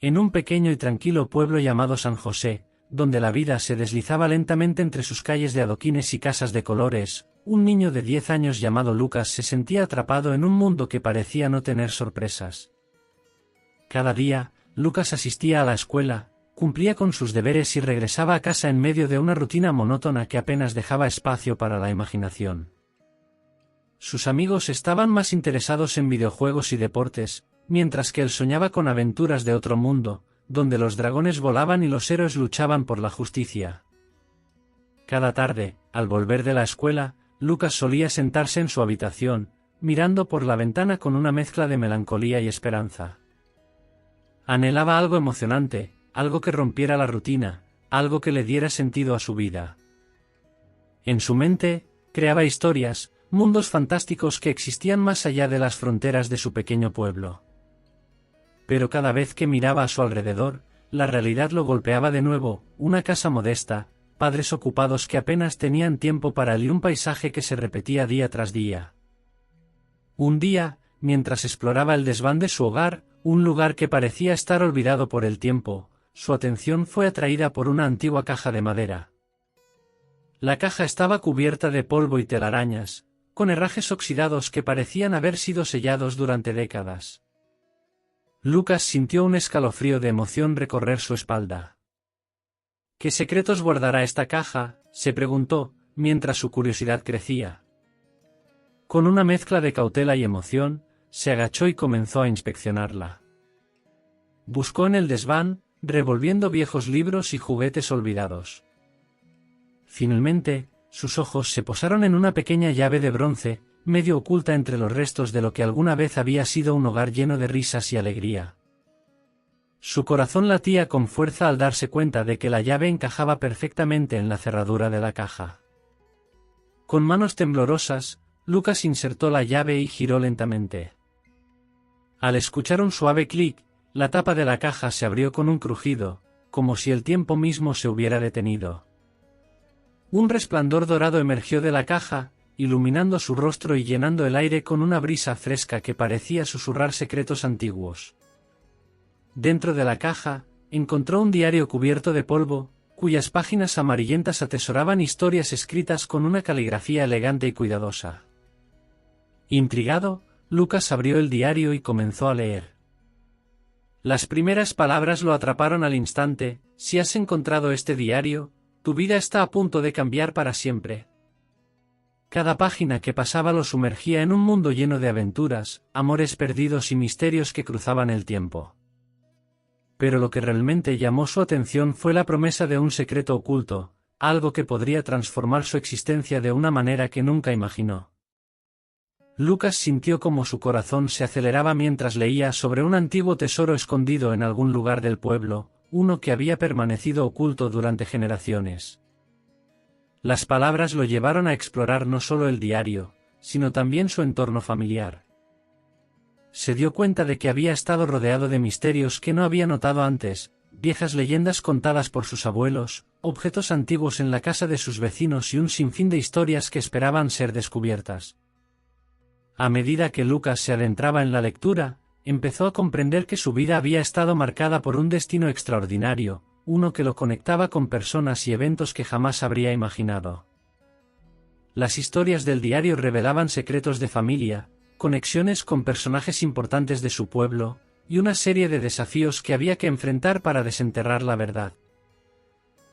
En un pequeño y tranquilo pueblo llamado San José, donde la vida se deslizaba lentamente entre sus calles de adoquines y casas de colores, un niño de 10 años llamado Lucas se sentía atrapado en un mundo que parecía no tener sorpresas. Cada día, Lucas asistía a la escuela, cumplía con sus deberes y regresaba a casa en medio de una rutina monótona que apenas dejaba espacio para la imaginación. Sus amigos estaban más interesados en videojuegos y deportes, mientras que él soñaba con aventuras de otro mundo, donde los dragones volaban y los héroes luchaban por la justicia. Cada tarde, al volver de la escuela, Lucas solía sentarse en su habitación, mirando por la ventana con una mezcla de melancolía y esperanza. Anhelaba algo emocionante, algo que rompiera la rutina, algo que le diera sentido a su vida. En su mente, creaba historias, mundos fantásticos que existían más allá de las fronteras de su pequeño pueblo. Pero cada vez que miraba a su alrededor, la realidad lo golpeaba de nuevo, una casa modesta, padres ocupados que apenas tenían tiempo para él y un paisaje que se repetía día tras día. Un día, mientras exploraba el desván de su hogar, un lugar que parecía estar olvidado por el tiempo, su atención fue atraída por una antigua caja de madera. La caja estaba cubierta de polvo y telarañas, con herrajes oxidados que parecían haber sido sellados durante décadas. Lucas sintió un escalofrío de emoción recorrer su espalda. ¿Qué secretos guardará esta caja?, se preguntó, mientras su curiosidad crecía. Con una mezcla de cautela y emoción, se agachó y comenzó a inspeccionarla. Buscó en el desván, revolviendo viejos libros y juguetes olvidados. Finalmente, sus ojos se posaron en una pequeña llave de bronce, medio oculta entre los restos de lo que alguna vez había sido un hogar lleno de risas y alegría. Su corazón latía con fuerza al darse cuenta de que la llave encajaba perfectamente en la cerradura de la caja. Con manos temblorosas, Lucas insertó la llave y giró lentamente. Al escuchar un suave clic, la tapa de la caja se abrió con un crujido, como si el tiempo mismo se hubiera detenido. Un resplandor dorado emergió de la caja, iluminando su rostro y llenando el aire con una brisa fresca que parecía susurrar secretos antiguos. Dentro de la caja, encontró un diario cubierto de polvo, cuyas páginas amarillentas atesoraban historias escritas con una caligrafía elegante y cuidadosa. Intrigado, Lucas abrió el diario y comenzó a leer. Las primeras palabras lo atraparon al instante: si has encontrado este diario, tu vida está a punto de cambiar para siempre. Cada página que pasaba lo sumergía en un mundo lleno de aventuras, amores perdidos y misterios que cruzaban el tiempo. Pero lo que realmente llamó su atención fue la promesa de un secreto oculto, algo que podría transformar su existencia de una manera que nunca imaginó. Lucas sintió como su corazón se aceleraba mientras leía sobre un antiguo tesoro escondido en algún lugar del pueblo, uno que había permanecido oculto durante generaciones. Las palabras lo llevaron a explorar no solo el diario, sino también su entorno familiar. Se dio cuenta de que había estado rodeado de misterios que no había notado antes, viejas leyendas contadas por sus abuelos, objetos antiguos en la casa de sus vecinos y un sinfín de historias que esperaban ser descubiertas. A medida que Lucas se adentraba en la lectura, empezó a comprender que su vida había estado marcada por un destino extraordinario, uno que lo conectaba con personas y eventos que jamás habría imaginado. Las historias del diario revelaban secretos de familia, conexiones con personajes importantes de su pueblo, y una serie de desafíos que había que enfrentar para desenterrar la verdad.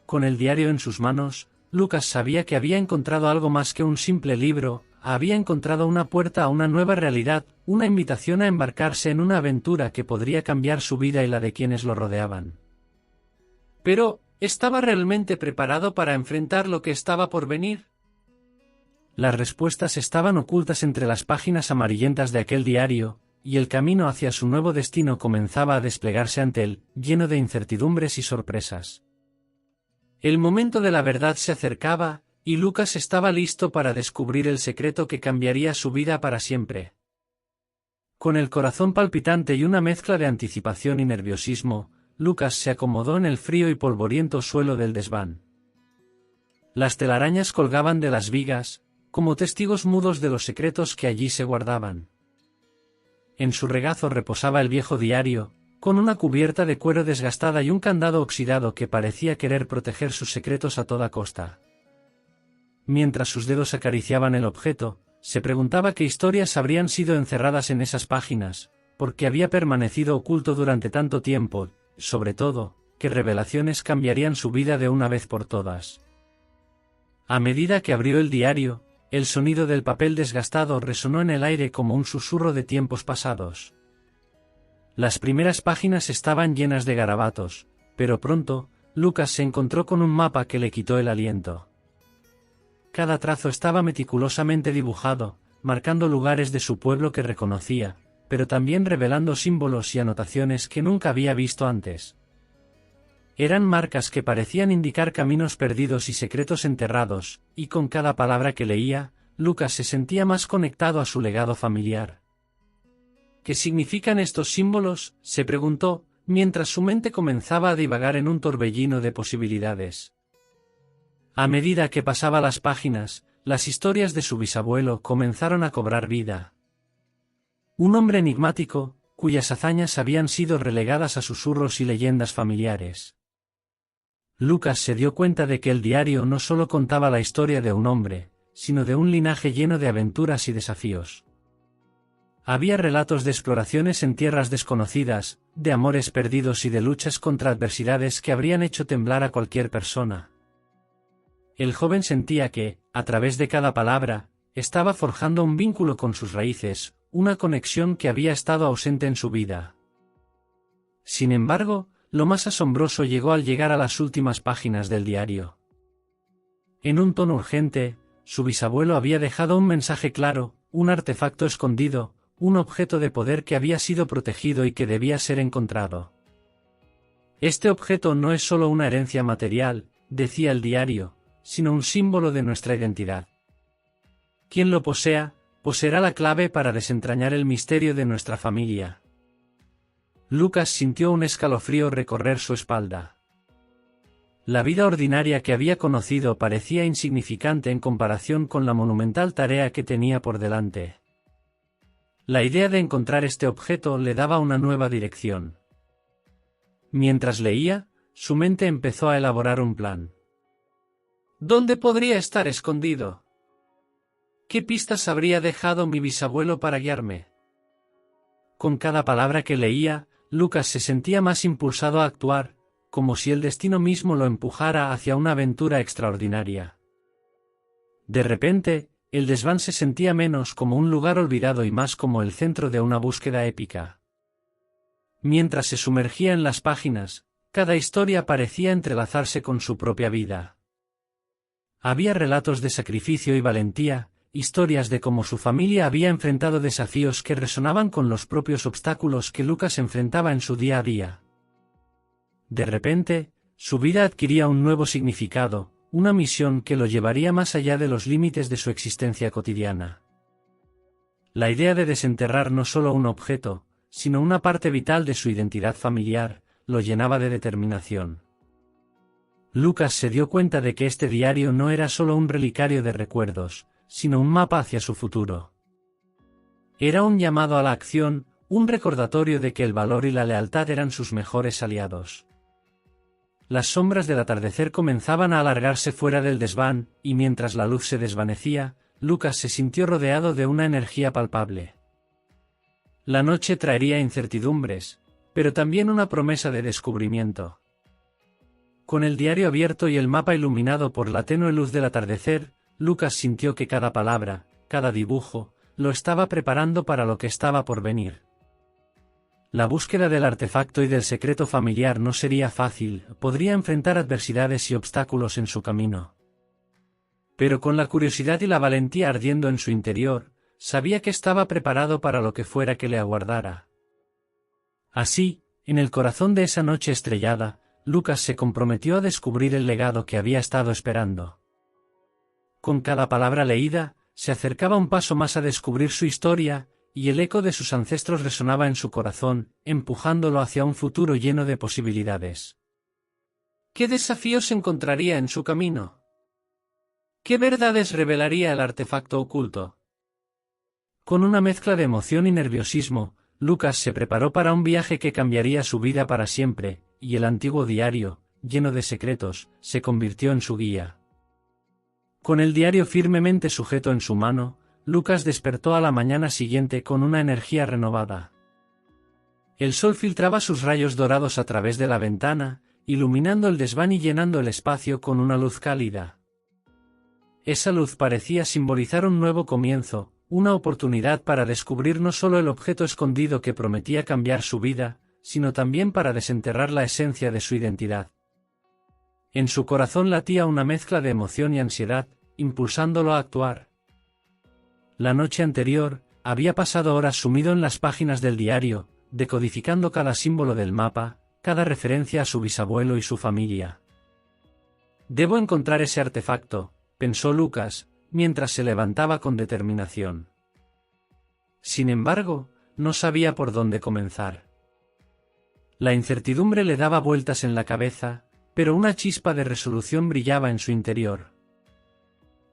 Con el diario en sus manos, Lucas sabía que había encontrado algo más que un simple libro, había encontrado una puerta a una nueva realidad, una invitación a embarcarse en una aventura que podría cambiar su vida y la de quienes lo rodeaban. Pero, ¿estaba realmente preparado para enfrentar lo que estaba por venir? Las respuestas estaban ocultas entre las páginas amarillentas de aquel diario, y el camino hacia su nuevo destino comenzaba a desplegarse ante él, lleno de incertidumbres y sorpresas. El momento de la verdad se acercaba, y Lucas estaba listo para descubrir el secreto que cambiaría su vida para siempre. Con el corazón palpitante y una mezcla de anticipación y nerviosismo, Lucas se acomodó en el frío y polvoriento suelo del desván. Las telarañas colgaban de las vigas, como testigos mudos de los secretos que allí se guardaban. En su regazo reposaba el viejo diario, con una cubierta de cuero desgastada y un candado oxidado que parecía querer proteger sus secretos a toda costa. Mientras sus dedos acariciaban el objeto, se preguntaba qué historias habrían sido encerradas en esas páginas, por qué había permanecido oculto durante tanto tiempo, sobre todo, qué revelaciones cambiarían su vida de una vez por todas. A medida que abrió el diario, el sonido del papel desgastado resonó en el aire como un susurro de tiempos pasados. Las primeras páginas estaban llenas de garabatos, pero pronto, Lucas se encontró con un mapa que le quitó el aliento. Cada trazo estaba meticulosamente dibujado, marcando lugares de su pueblo que reconocía, pero también revelando símbolos y anotaciones que nunca había visto antes. Eran marcas que parecían indicar caminos perdidos y secretos enterrados, y con cada palabra que leía, Lucas se sentía más conectado a su legado familiar. ¿Qué significan estos símbolos?, se preguntó, mientras su mente comenzaba a divagar en un torbellino de posibilidades. A medida que pasaba las páginas, las historias de su bisabuelo comenzaron a cobrar vida. Un hombre enigmático, cuyas hazañas habían sido relegadas a susurros y leyendas familiares. Lucas se dio cuenta de que el diario no solo contaba la historia de un hombre, sino de un linaje lleno de aventuras y desafíos. Había relatos de exploraciones en tierras desconocidas, de amores perdidos y de luchas contra adversidades que habrían hecho temblar a cualquier persona. El joven sentía que, a través de cada palabra, estaba forjando un vínculo con sus raíces, una conexión que había estado ausente en su vida. Sin embargo, lo más asombroso llegó al llegar a las últimas páginas del diario. En un tono urgente, su bisabuelo había dejado un mensaje claro, un artefacto escondido, un objeto de poder que había sido protegido y que debía ser encontrado. Este objeto no es solo una herencia material, decía el diario, sino un símbolo de nuestra identidad. Quien lo posea, poseerá la clave para desentrañar el misterio de nuestra familia. Lucas sintió un escalofrío recorrer su espalda. La vida ordinaria que había conocido parecía insignificante en comparación con la monumental tarea que tenía por delante. La idea de encontrar este objeto le daba una nueva dirección. Mientras leía, su mente empezó a elaborar un plan. ¿Dónde podría estar escondido? ¿Qué pistas habría dejado mi bisabuelo para guiarme? Con cada palabra que leía, Lucas se sentía más impulsado a actuar, como si el destino mismo lo empujara hacia una aventura extraordinaria. De repente, el desván se sentía menos como un lugar olvidado y más como el centro de una búsqueda épica. Mientras se sumergía en las páginas, cada historia parecía entrelazarse con su propia vida. Había relatos de sacrificio y valentía, historias de cómo su familia había enfrentado desafíos que resonaban con los propios obstáculos que Lucas enfrentaba en su día a día. De repente, su vida adquiría un nuevo significado, una misión que lo llevaría más allá de los límites de su existencia cotidiana. La idea de desenterrar no solo un objeto, sino una parte vital de su identidad familiar, lo llenaba de determinación. Lucas se dio cuenta de que este diario no era solo un relicario de recuerdos, sino un mapa hacia su futuro. Era un llamado a la acción, un recordatorio de que el valor y la lealtad eran sus mejores aliados. Las sombras del atardecer comenzaban a alargarse fuera del desván, y mientras la luz se desvanecía, Lucas se sintió rodeado de una energía palpable. La noche traería incertidumbres, pero también una promesa de descubrimiento. Con el diario abierto y el mapa iluminado por la tenue luz del atardecer, Lucas sintió que cada palabra, cada dibujo, lo estaba preparando para lo que estaba por venir. La búsqueda del artefacto y del secreto familiar no sería fácil, podría enfrentar adversidades y obstáculos en su camino. Pero con la curiosidad y la valentía ardiendo en su interior, sabía que estaba preparado para lo que fuera que le aguardara. Así, en el corazón de esa noche estrellada, Lucas se comprometió a descubrir el legado que había estado esperando. Con cada palabra leída, se acercaba un paso más a descubrir su historia, y el eco de sus ancestros resonaba en su corazón, empujándolo hacia un futuro lleno de posibilidades. ¿Qué desafíos encontraría en su camino? ¿Qué verdades revelaría el artefacto oculto? Con una mezcla de emoción y nerviosismo, Lucas se preparó para un viaje que cambiaría su vida para siempre, y el antiguo diario, lleno de secretos, se convirtió en su guía. Con el diario firmemente sujeto en su mano, Lucas despertó a la mañana siguiente con una energía renovada. El sol filtraba sus rayos dorados a través de la ventana, iluminando el desván y llenando el espacio con una luz cálida. Esa luz parecía simbolizar un nuevo comienzo, una oportunidad para descubrir no solo el objeto escondido que prometía cambiar su vida, sino también para desenterrar la esencia de su identidad. En su corazón latía una mezcla de emoción y ansiedad, impulsándolo a actuar. La noche anterior, había pasado horas sumido en las páginas del diario, decodificando cada símbolo del mapa, cada referencia a su bisabuelo y su familia. «Debo encontrar ese artefacto», pensó Lucas, mientras se levantaba con determinación. Sin embargo, no sabía por dónde comenzar. La incertidumbre le daba vueltas en la cabeza, pero una chispa de resolución brillaba en su interior.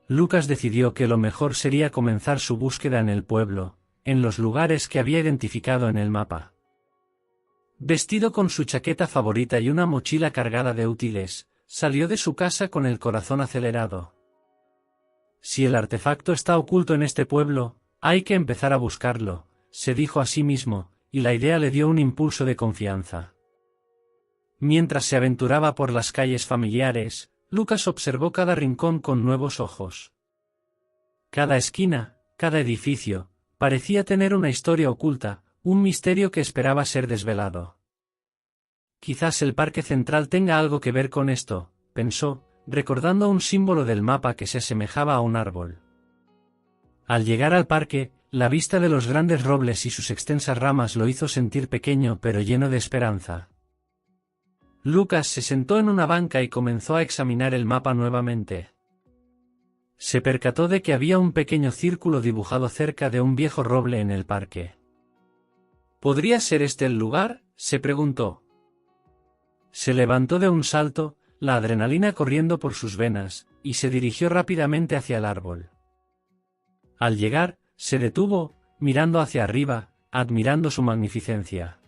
Lucas decidió que lo mejor sería comenzar su búsqueda en el pueblo, en los lugares que había identificado en el mapa. Vestido con su chaqueta favorita y una mochila cargada de útiles, salió de su casa con el corazón acelerado. Si el artefacto está oculto en este pueblo, hay que empezar a buscarlo, se dijo a sí mismo, y la idea le dio un impulso de confianza. Mientras se aventuraba por las calles familiares, Lucas observó cada rincón con nuevos ojos. Cada esquina, cada edificio, parecía tener una historia oculta, un misterio que esperaba ser desvelado. Quizás el parque central tenga algo que ver con esto, pensó, recordando un símbolo del mapa que se asemejaba a un árbol. Al llegar al parque, la vista de los grandes robles y sus extensas ramas lo hizo sentir pequeño pero lleno de esperanza. Lucas se sentó en una banca y comenzó a examinar el mapa nuevamente. Se percató de que había un pequeño círculo dibujado cerca de un viejo roble en el parque. ¿Podría ser este el lugar?, se preguntó. Se levantó de un salto, la adrenalina corriendo por sus venas, y se dirigió rápidamente hacia el árbol. Al llegar, se detuvo, mirando hacia arriba, admirando su magnificencia.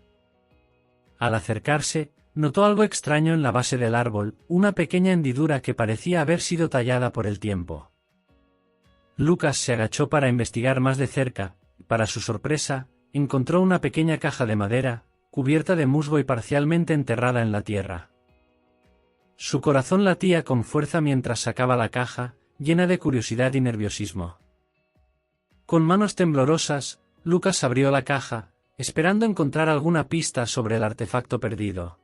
Al acercarse, notó algo extraño en la base del árbol, una pequeña hendidura que parecía haber sido tallada por el tiempo. Lucas se agachó para investigar más de cerca, y para su sorpresa, encontró una pequeña caja de madera, cubierta de musgo y parcialmente enterrada en la tierra. Su corazón latía con fuerza mientras sacaba la caja, llena de curiosidad y nerviosismo. Con manos temblorosas, Lucas abrió la caja, esperando encontrar alguna pista sobre el artefacto perdido.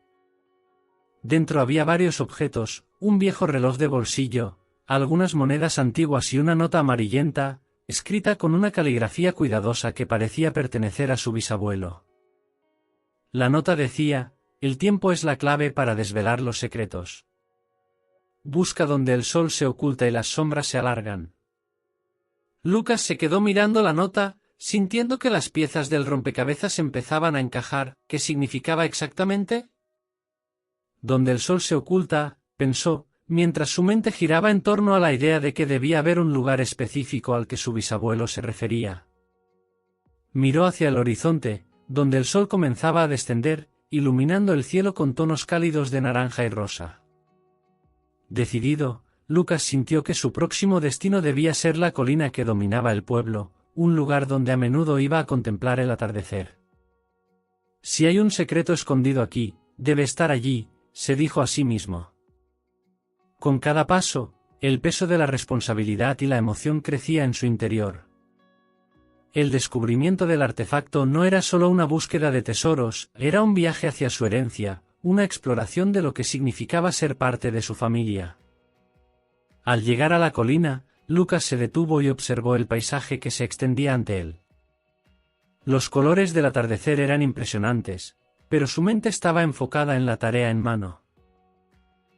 Dentro había varios objetos, un viejo reloj de bolsillo, algunas monedas antiguas y una nota amarillenta, escrita con una caligrafía cuidadosa que parecía pertenecer a su bisabuelo. La nota decía: «El tiempo es la clave para desvelar los secretos. Busca donde el sol se oculta y las sombras se alargan». Lucas se quedó mirando la nota, sintiendo que las piezas del rompecabezas empezaban a encajar. ¿Qué significaba exactamente? Donde el sol se oculta, pensó, mientras su mente giraba en torno a la idea de que debía haber un lugar específico al que su bisabuelo se refería. Miró hacia el horizonte, donde el sol comenzaba a descender, iluminando el cielo con tonos cálidos de naranja y rosa. Decidido, Lucas sintió que su próximo destino debía ser la colina que dominaba el pueblo, un lugar donde a menudo iba a contemplar el atardecer. Si hay un secreto escondido aquí, debe estar allí, se dijo a sí mismo. Con cada paso, el peso de la responsabilidad y la emoción crecía en su interior. El descubrimiento del artefacto no era solo una búsqueda de tesoros, era un viaje hacia su herencia, una exploración de lo que significaba ser parte de su familia. Al llegar a la colina, Lucas se detuvo y observó el paisaje que se extendía ante él. Los colores del atardecer eran impresionantes, pero su mente estaba enfocada en la tarea en mano.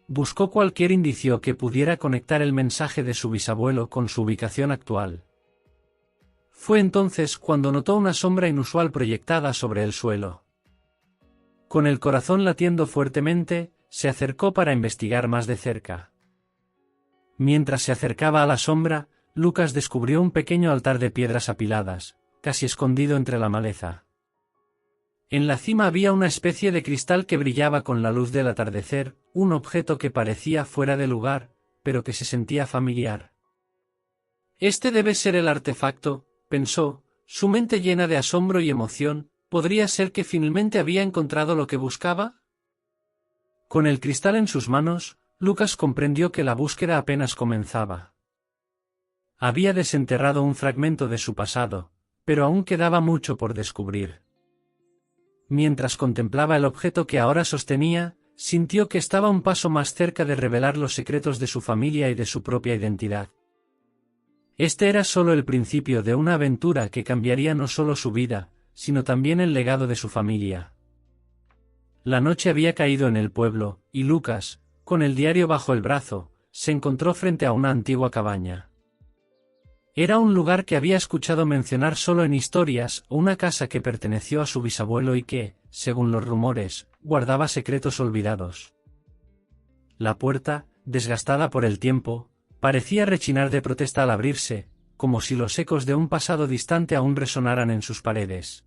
Buscó cualquier indicio que pudiera conectar el mensaje de su bisabuelo con su ubicación actual. Fue entonces cuando notó una sombra inusual proyectada sobre el suelo. Con el corazón latiendo fuertemente, se acercó para investigar más de cerca. Mientras se acercaba a la sombra, Lucas descubrió un pequeño altar de piedras apiladas, casi escondido entre la maleza. En la cima había una especie de cristal que brillaba con la luz del atardecer, un objeto que parecía fuera de lugar, pero que se sentía familiar. Este debe ser el artefacto, pensó, su mente llena de asombro y emoción. ¿Podría ser que finalmente había encontrado lo que buscaba? Con el cristal en sus manos, Lucas comprendió que la búsqueda apenas comenzaba. Había desenterrado un fragmento de su pasado, pero aún quedaba mucho por descubrir. Mientras contemplaba el objeto que ahora sostenía, sintió que estaba un paso más cerca de revelar los secretos de su familia y de su propia identidad. Este era solo el principio de una aventura que cambiaría no solo su vida, sino también el legado de su familia. La noche había caído en el pueblo, y Lucas, con el diario bajo el brazo, se encontró frente a una antigua cabaña. Era un lugar que había escuchado mencionar solo en historias, o una casa que perteneció a su bisabuelo y que, según los rumores, guardaba secretos olvidados. La puerta, desgastada por el tiempo, parecía rechinar de protesta al abrirse, como si los ecos de un pasado distante aún resonaran en sus paredes.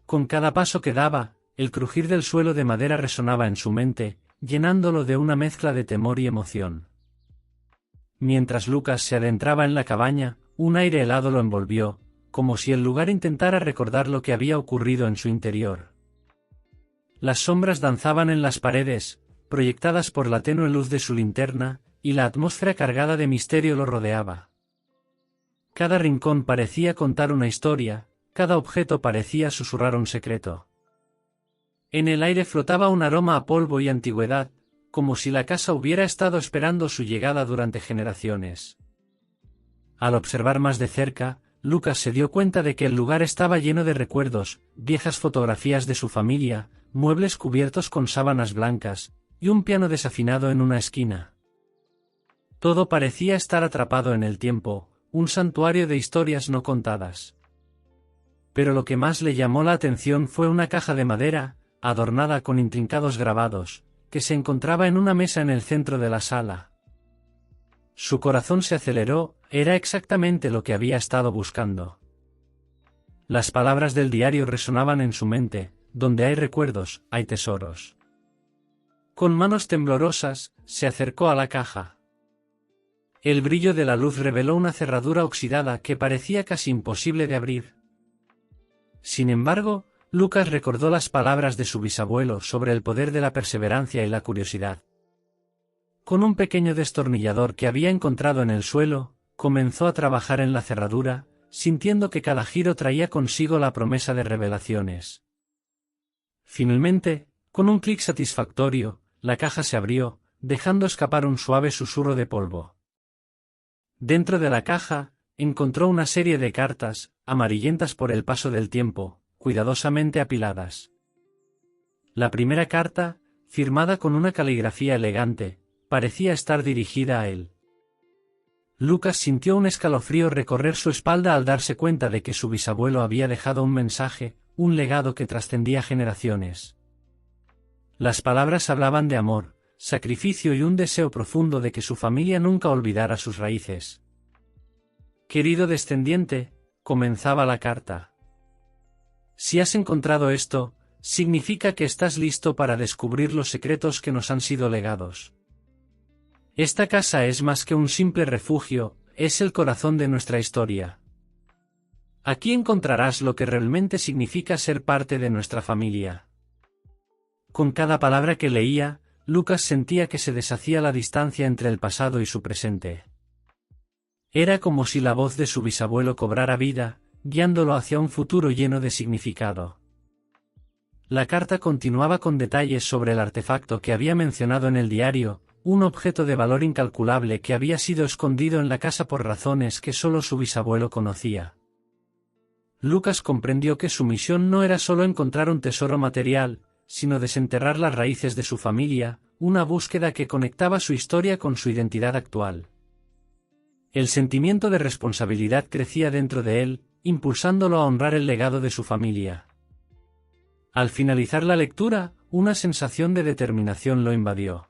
Con cada paso que daba, el crujir del suelo de madera resonaba en su mente, llenándolo de una mezcla de temor y emoción. Mientras Lucas se adentraba en la cabaña, un aire helado lo envolvió, como si el lugar intentara recordar lo que había ocurrido en su interior. Las sombras danzaban en las paredes, proyectadas por la tenue luz de su linterna, y la atmósfera cargada de misterio lo rodeaba. Cada rincón parecía contar una historia, cada objeto parecía susurrar un secreto. En el aire flotaba un aroma a polvo y antigüedad, como si la casa hubiera estado esperando su llegada durante generaciones. Al observar más de cerca, Lucas se dio cuenta de que el lugar estaba lleno de recuerdos, viejas fotografías de su familia, muebles cubiertos con sábanas blancas, y un piano desafinado en una esquina. Todo parecía estar atrapado en el tiempo, un santuario de historias no contadas. Pero lo que más le llamó la atención fue una caja de madera, adornada con intrincados grabados, que se encontraba en una mesa en el centro de la sala. Su corazón se aceleró, era exactamente lo que había estado buscando. Las palabras del diario resonaban en su mente: donde hay recuerdos, hay tesoros. Con manos temblorosas, se acercó a la caja. El brillo de la luz reveló una cerradura oxidada que parecía casi imposible de abrir. Sin embargo, Lucas recordó las palabras de su bisabuelo sobre el poder de la perseverancia y la curiosidad. Con un pequeño destornillador que había encontrado en el suelo, comenzó a trabajar en la cerradura, sintiendo que cada giro traía consigo la promesa de revelaciones. Finalmente, con un clic satisfactorio, la caja se abrió, dejando escapar un suave susurro de polvo. Dentro de la caja, encontró una serie de cartas, amarillentas por el paso del tiempo, cuidadosamente apiladas. La primera carta, firmada con una caligrafía elegante, parecía estar dirigida a él. Lucas sintió un escalofrío recorrer su espalda al darse cuenta de que su bisabuelo había dejado un mensaje, un legado que trascendía generaciones. Las palabras hablaban de amor, sacrificio y un deseo profundo de que su familia nunca olvidara sus raíces. Querido descendiente, comenzaba la carta. Si has encontrado esto, significa que estás listo para descubrir los secretos que nos han sido legados. Esta casa es más que un simple refugio, es el corazón de nuestra historia. Aquí encontrarás lo que realmente significa ser parte de nuestra familia. Con cada palabra que leía, Lucas sentía que se deshacía la distancia entre el pasado y su presente. Era como si la voz de su bisabuelo cobrara vida, guiándolo hacia un futuro lleno de significado. La carta continuaba con detalles sobre el artefacto que había mencionado en el diario, un objeto de valor incalculable que había sido escondido en la casa por razones que solo su bisabuelo conocía. Lucas comprendió que su misión no era solo encontrar un tesoro material, sino desenterrar las raíces de su familia, una búsqueda que conectaba su historia con su identidad actual. El sentimiento de responsabilidad crecía dentro de él, impulsándolo a honrar el legado de su familia. Al finalizar la lectura, una sensación de determinación lo invadió.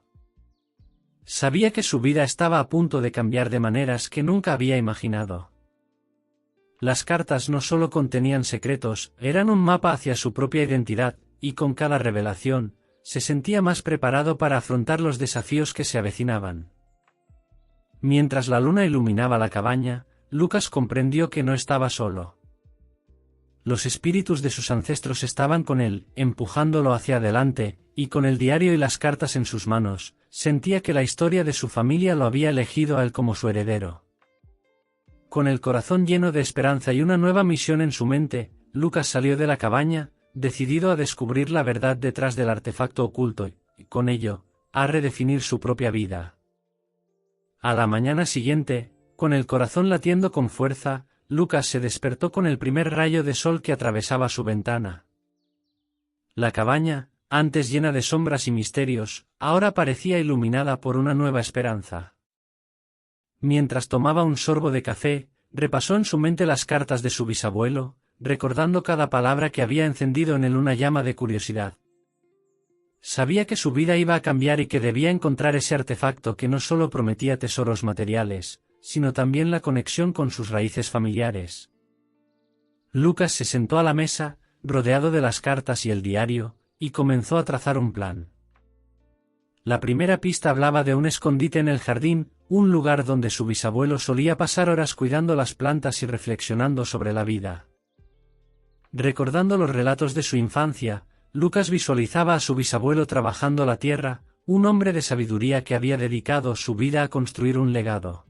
Sabía que su vida estaba a punto de cambiar de maneras que nunca había imaginado. Las cartas no solo contenían secretos, eran un mapa hacia su propia identidad, y con cada revelación, se sentía más preparado para afrontar los desafíos que se avecinaban. Mientras la luna iluminaba la cabaña, Lucas comprendió que no estaba solo. Los espíritus de sus ancestros estaban con él, empujándolo hacia adelante, y con el diario y las cartas en sus manos, sentía que la historia de su familia lo había elegido a él como su heredero. Con el corazón lleno de esperanza y una nueva misión en su mente, Lucas salió de la cabaña, decidido a descubrir la verdad detrás del artefacto oculto y, con ello, a redefinir su propia vida. A la mañana siguiente, con el corazón latiendo con fuerza, Lucas se despertó con el primer rayo de sol que atravesaba su ventana. La cabaña, antes llena de sombras y misterios, ahora parecía iluminada por una nueva esperanza. Mientras tomaba un sorbo de café, repasó en su mente las cartas de su bisabuelo, recordando cada palabra que había encendido en él una llama de curiosidad. Sabía que su vida iba a cambiar y que debía encontrar ese artefacto que no solo prometía tesoros materiales, sino también la conexión con sus raíces familiares. Lucas se sentó a la mesa, rodeado de las cartas y el diario, y comenzó a trazar un plan. La primera pista hablaba de un escondite en el jardín, un lugar donde su bisabuelo solía pasar horas cuidando las plantas y reflexionando sobre la vida. Recordando los relatos de su infancia, Lucas visualizaba a su bisabuelo trabajando la tierra, un hombre de sabiduría que había dedicado su vida a construir un legado.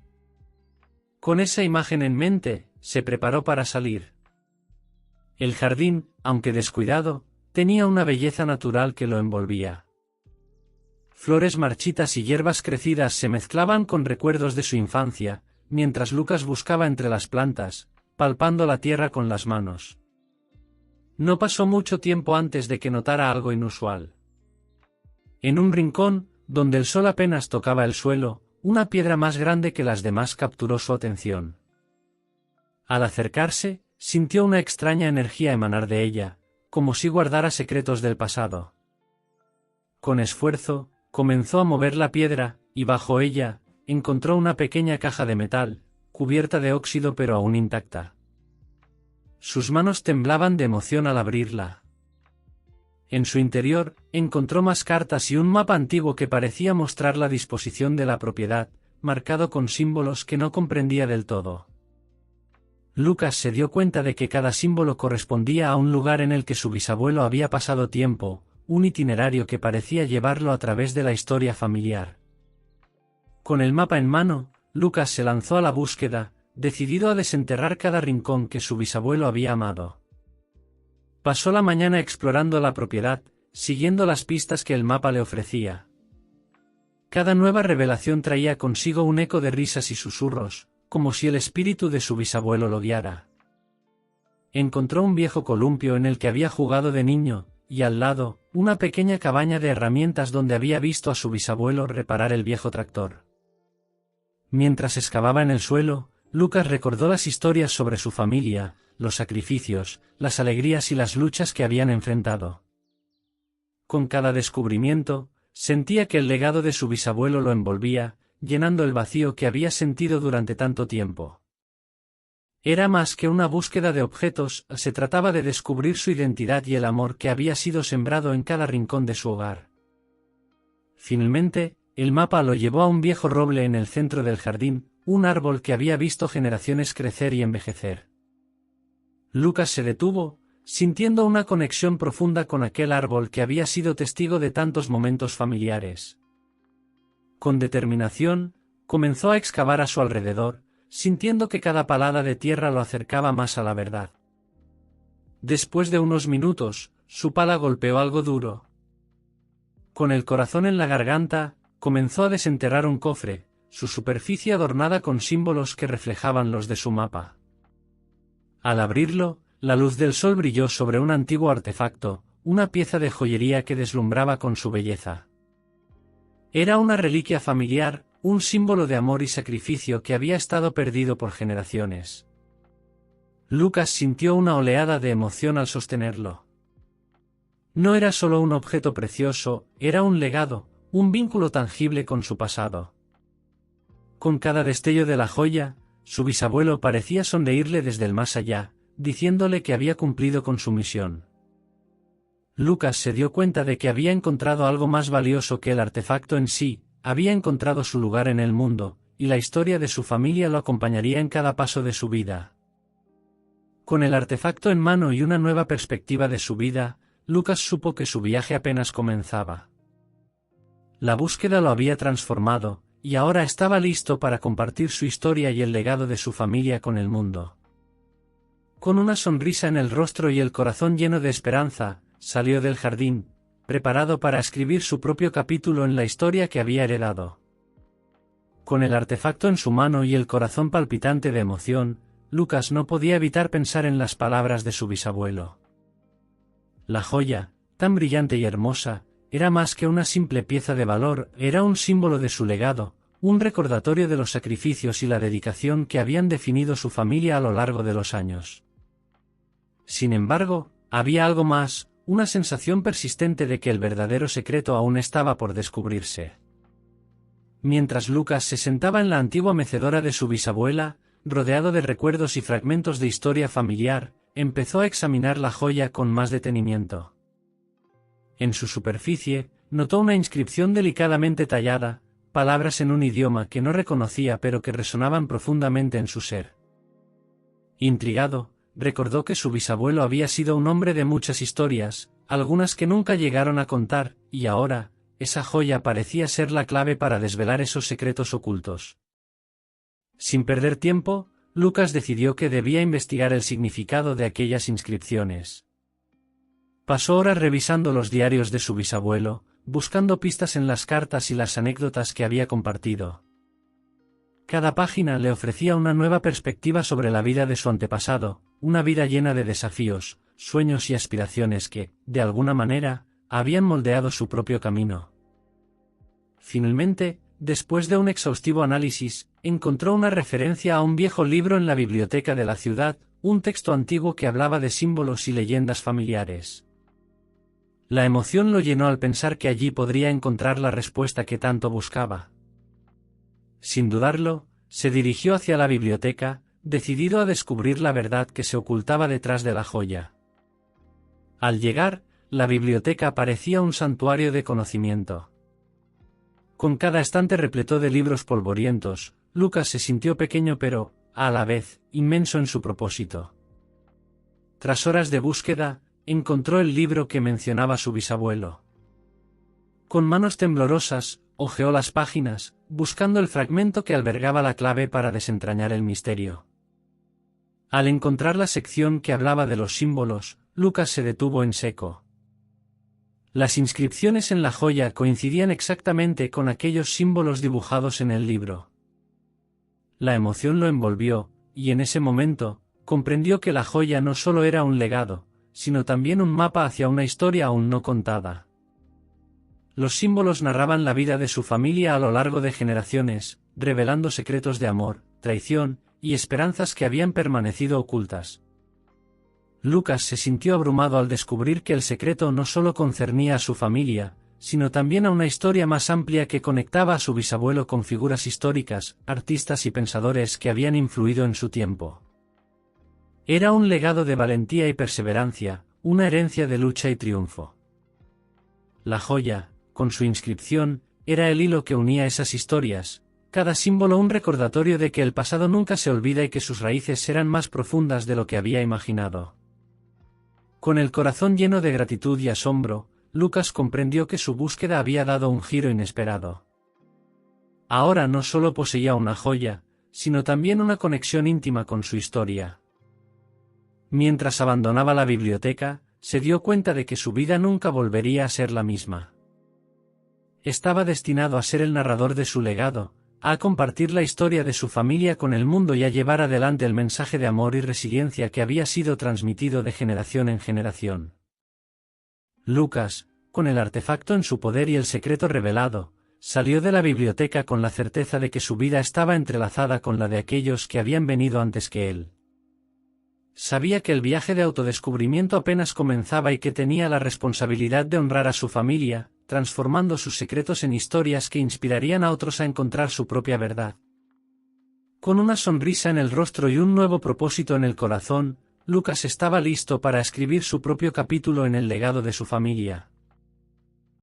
Con esa imagen en mente, se preparó para salir. El jardín, aunque descuidado, tenía una belleza natural que lo envolvía. Flores marchitas y hierbas crecidas se mezclaban con recuerdos de su infancia, mientras Lucas buscaba entre las plantas, palpando la tierra con las manos. No pasó mucho tiempo antes de que notara algo inusual. En un rincón, donde el sol apenas tocaba el suelo, una piedra más grande que las demás capturó su atención. Al acercarse, sintió una extraña energía emanar de ella, como si guardara secretos del pasado. Con esfuerzo, comenzó a mover la piedra, y bajo ella, encontró una pequeña caja de metal, cubierta de óxido pero aún intacta. Sus manos temblaban de emoción al abrirla. En su interior, encontró más cartas y un mapa antiguo que parecía mostrar la disposición de la propiedad, marcado con símbolos que no comprendía del todo. Lucas se dio cuenta de que cada símbolo correspondía a un lugar en el que su bisabuelo había pasado tiempo, un itinerario que parecía llevarlo a través de la historia familiar. Con el mapa en mano, Lucas se lanzó a la búsqueda, decidido a desenterrar cada rincón que su bisabuelo había amado. Pasó la mañana explorando la propiedad, siguiendo las pistas que el mapa le ofrecía. Cada nueva revelación traía consigo un eco de risas y susurros, como si el espíritu de su bisabuelo lo guiara. Encontró un viejo columpio en el que había jugado de niño, y al lado, una pequeña cabaña de herramientas donde había visto a su bisabuelo reparar el viejo tractor. Mientras excavaba en el suelo, Lucas recordó las historias sobre su familia, los sacrificios, las alegrías y las luchas que habían enfrentado. Con cada descubrimiento, sentía que el legado de su bisabuelo lo envolvía, llenando el vacío que había sentido durante tanto tiempo. Era más que una búsqueda de objetos, se trataba de descubrir su identidad y el amor que había sido sembrado en cada rincón de su hogar. Finalmente, el mapa lo llevó a un viejo roble en el centro del jardín, un árbol que había visto generaciones crecer y envejecer. Lucas se detuvo, sintiendo una conexión profunda con aquel árbol que había sido testigo de tantos momentos familiares. Con determinación, comenzó a excavar a su alrededor, sintiendo que cada palada de tierra lo acercaba más a la verdad. Después de unos minutos, su pala golpeó algo duro. Con el corazón en la garganta, comenzó a desenterrar un cofre, su superficie adornada con símbolos que reflejaban los de su mapa. Al abrirlo, la luz del sol brilló sobre un antiguo artefacto, una pieza de joyería que deslumbraba con su belleza. Era una reliquia familiar, un símbolo de amor y sacrificio que había estado perdido por generaciones. Lucas sintió una oleada de emoción al sostenerlo. No era solo un objeto precioso, era un legado, un vínculo tangible con su pasado. Con cada destello de la joya, Su bisabuelo parecía sonreírle desde el más allá, diciéndole que había cumplido con su misión. Lucas se dio cuenta de que había encontrado algo más valioso que el artefacto en sí, había encontrado su lugar en el mundo, y la historia de su familia lo acompañaría en cada paso de su vida. Con el artefacto en mano y una nueva perspectiva de su vida, Lucas supo que su viaje apenas comenzaba. La búsqueda lo había transformado, y ahora estaba listo para compartir su historia y el legado de su familia con el mundo. Con una sonrisa en el rostro y el corazón lleno de esperanza, salió del jardín, preparado para escribir su propio capítulo en la historia que había heredado. Con el artefacto en su mano y el corazón palpitante de emoción, Lucas no podía evitar pensar en las palabras de su bisabuelo. La joya, tan brillante y hermosa, era más que una simple pieza de valor, era un símbolo de su legado, un recordatorio de los sacrificios y la dedicación que habían definido su familia a lo largo de los años. Sin embargo, había algo más, una sensación persistente de que el verdadero secreto aún estaba por descubrirse. Mientras Lucas se sentaba en la antigua mecedora de su bisabuela, rodeado de recuerdos y fragmentos de historia familiar, empezó a examinar la joya con más detenimiento. En su superficie, notó una inscripción delicadamente tallada, palabras en un idioma que no reconocía pero que resonaban profundamente en su ser. Intrigado, recordó que su bisabuelo había sido un hombre de muchas historias, algunas que nunca llegaron a contar, y ahora, esa joya parecía ser la clave para desvelar esos secretos ocultos. Sin perder tiempo, Lucas decidió que debía investigar el significado de aquellas inscripciones. Pasó horas revisando los diarios de su bisabuelo, buscando pistas en las cartas y las anécdotas que había compartido. Cada página le ofrecía una nueva perspectiva sobre la vida de su antepasado, una vida llena de desafíos, sueños y aspiraciones que, de alguna manera, habían moldeado su propio camino. Finalmente, después de un exhaustivo análisis, encontró una referencia a un viejo libro en la biblioteca de la ciudad, un texto antiguo que hablaba de símbolos y leyendas familiares. La emoción lo llenó al pensar que allí podría encontrar la respuesta que tanto buscaba. Sin dudarlo, se dirigió hacia la biblioteca, decidido a descubrir la verdad que se ocultaba detrás de la joya. Al llegar, la biblioteca parecía un santuario de conocimiento. Con cada estante repleto de libros polvorientos, Lucas se sintió pequeño pero, a la vez, inmenso en su propósito. Tras horas de búsqueda, encontró el libro que mencionaba su bisabuelo. Con manos temblorosas, hojeó las páginas, buscando el fragmento que albergaba la clave para desentrañar el misterio. Al encontrar la sección que hablaba de los símbolos, Lucas se detuvo en seco. Las inscripciones en la joya coincidían exactamente con aquellos símbolos dibujados en el libro. La emoción lo envolvió, y en ese momento, comprendió que la joya no solo era un legado, sino también un mapa hacia una historia aún no contada. Los símbolos narraban la vida de su familia a lo largo de generaciones, revelando secretos de amor, traición, y esperanzas que habían permanecido ocultas. Lucas se sintió abrumado al descubrir que el secreto no solo concernía a su familia, sino también a una historia más amplia que conectaba a su bisabuelo con figuras históricas, artistas y pensadores que habían influido en su tiempo. Era un legado de valentía y perseverancia, una herencia de lucha y triunfo. La joya, con su inscripción, era el hilo que unía esas historias, cada símbolo un recordatorio de que el pasado nunca se olvida y que sus raíces eran más profundas de lo que había imaginado. Con el corazón lleno de gratitud y asombro, Lucas comprendió que su búsqueda había dado un giro inesperado. Ahora no solo poseía una joya, sino también una conexión íntima con su historia. Mientras abandonaba la biblioteca, se dio cuenta de que su vida nunca volvería a ser la misma. Estaba destinado a ser el narrador de su legado, a compartir la historia de su familia con el mundo y a llevar adelante el mensaje de amor y resiliencia que había sido transmitido de generación en generación. Lucas, con el artefacto en su poder y el secreto revelado, salió de la biblioteca con la certeza de que su vida estaba entrelazada con la de aquellos que habían venido antes que él. Sabía que el viaje de autodescubrimiento apenas comenzaba y que tenía la responsabilidad de honrar a su familia, transformando sus secretos en historias que inspirarían a otros a encontrar su propia verdad. Con una sonrisa en el rostro y un nuevo propósito en el corazón, Lucas estaba listo para escribir su propio capítulo en el legado de su familia.